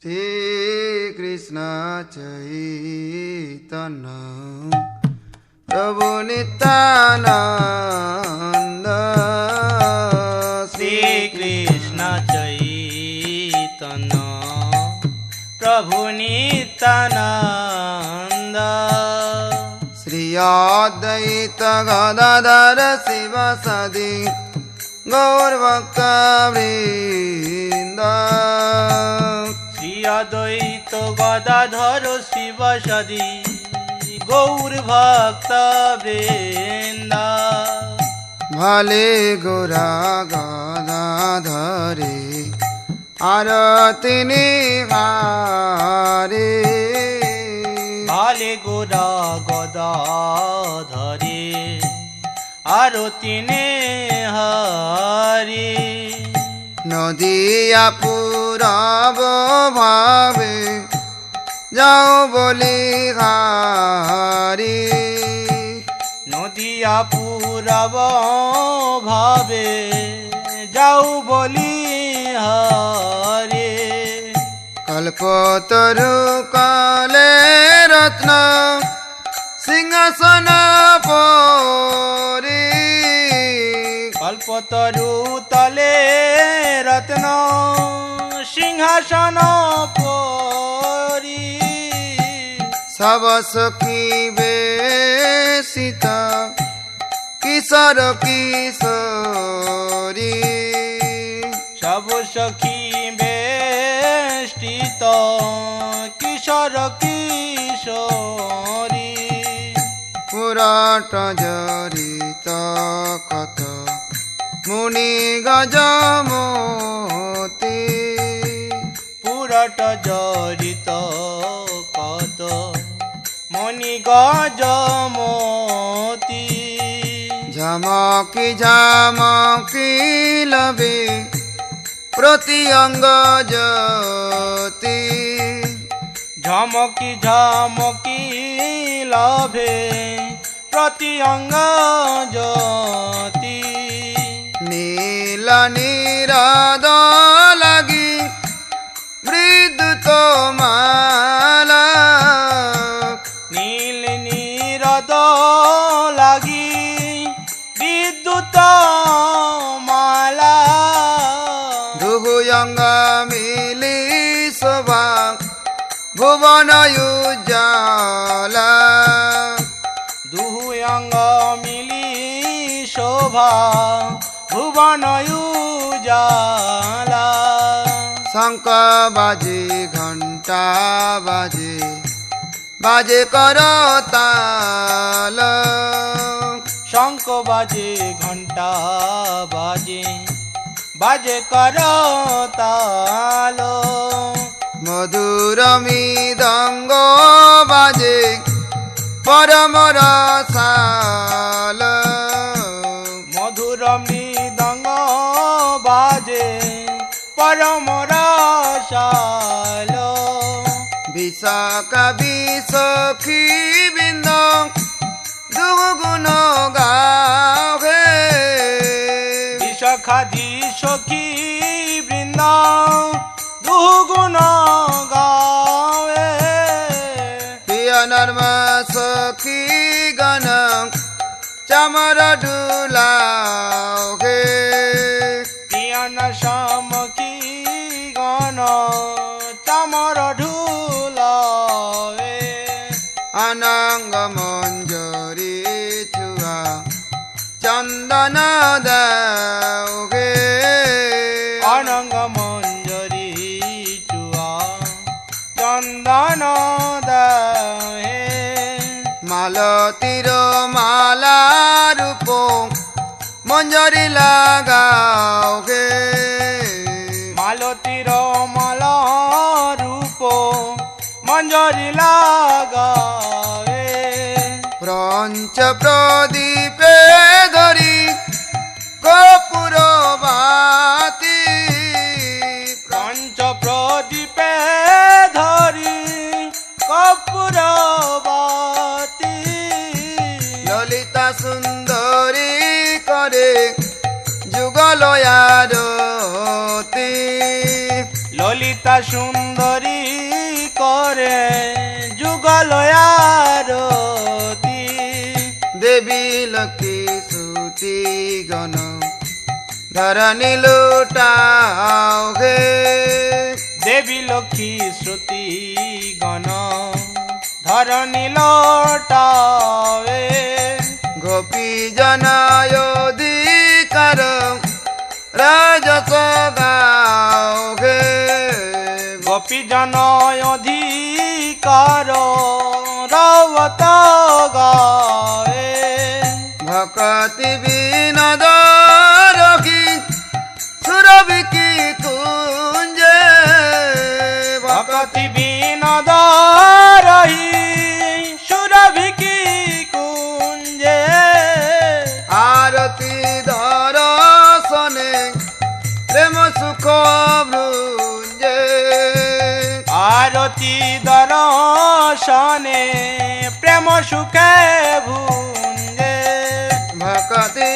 শ্রী কৃষ্ণ চৈতন্য প্রভু নিত্যানন্দ শ্রী কৃষ্ণ চৈতন্য প্রভু নিত্যানন্দ শ্রী অদ্বৈত গদাধর শিবসদি গৌরভক্ত বৃন্দ শ্রী অদ্বৈত গদাধর শিবসদি গৌর ভক্ত বৃন্দ ভালে গোরা গদাধরে আরতি নিহারে ভালে গোরা গদাধরে আরতি নেহারে নদিয়া পুরাব ভাবে যাও বলি হারি নদিয়া পুরাব ভাবে যাও বলি হারে কল্পতরু কালে রত্ন সিংহাসন পরি কল্পতরু তলে রত্ন সিংহাসন পরি সব সখী বেশিত কিশোর কিশোরী সব সখী বেষ্টিত কিশোর কিশোরী পুরাট জরিত কত মুনি গজমতি পুরট জরিত কত মণি গজমতি ঝমকি ঝমকি লবে প্রতি অঙ্গ জ্যোতি ঝমকি ঝমকি লভে প্রতি অঙ্গ জ্যোতি নীল নিরাদ লাগি বিদ্যুৎ মালা নীল নিরদ লাগি বিদ্যুৎ মালা দুহুয়ঙ্গ মিলি শোভা ভুবন উজ্জ্বলা দুহুয়ঙ্গ মিলি শোভা ভুবন উজালা শঙ্খ বাজে ঘণ্টা বাজে বাজে করতাল শঙ্খ বাজে ঘণ্টা বাজে বাজে করতাল মধুর মৃদঙ্গ বাজে পরম রসাল মধুর মৃদঙ্গ বাজে পরম রসাল বিশাখা বিশখী বৃন্দ দুগুণ গাহে বিশাখাধি সখী বৃন্দ দুগুণ গাবে প্রিয় নর্ম সখী গণ চামর ডুলাহে পিয়ান সমকি গণ চামর ঢুলাবে অনঙ্গ মঞ্জরি ছুয়া চন্দন দাওহে অনঙ্গ মঞ্জরি চুয়া চন্দন দাহে মালতীর মালা রূপ মঞ্জরি লাগাও হে মালতীর মালা রূপ মঞ্জরি লাগাবে পঞ্চ প্রদীপে ধরি কপুর বাতি পঞ্চ প্রদীপে ধরি কপুর বাতি ললিতা সুন্দরী করে যুগলয়ারতি ললিতা ললিতা সুন্দরী করে যুগল আরতি দেবী লক্ষ্মী শ্রুতি গণ ধরণী লুটাও হে দেবী লক্ষ্মী শ্রুতি গণ ধরণী লোটাবে গোপী জনায় অধিকার রাজস গাও হে গোপী জন অধিকার রবত গায়ে ভকতি বিনোদ রখি সুরবিকি কুঞ্জে ভকতি বিনোদ রহি সুরভিকি কুঞ্জে আরতি দর্শনে প্রেম সুখ ভৃঞ্জে আরতি দর্শনে প্রেম সুখে ভুঞ্জে ভকতি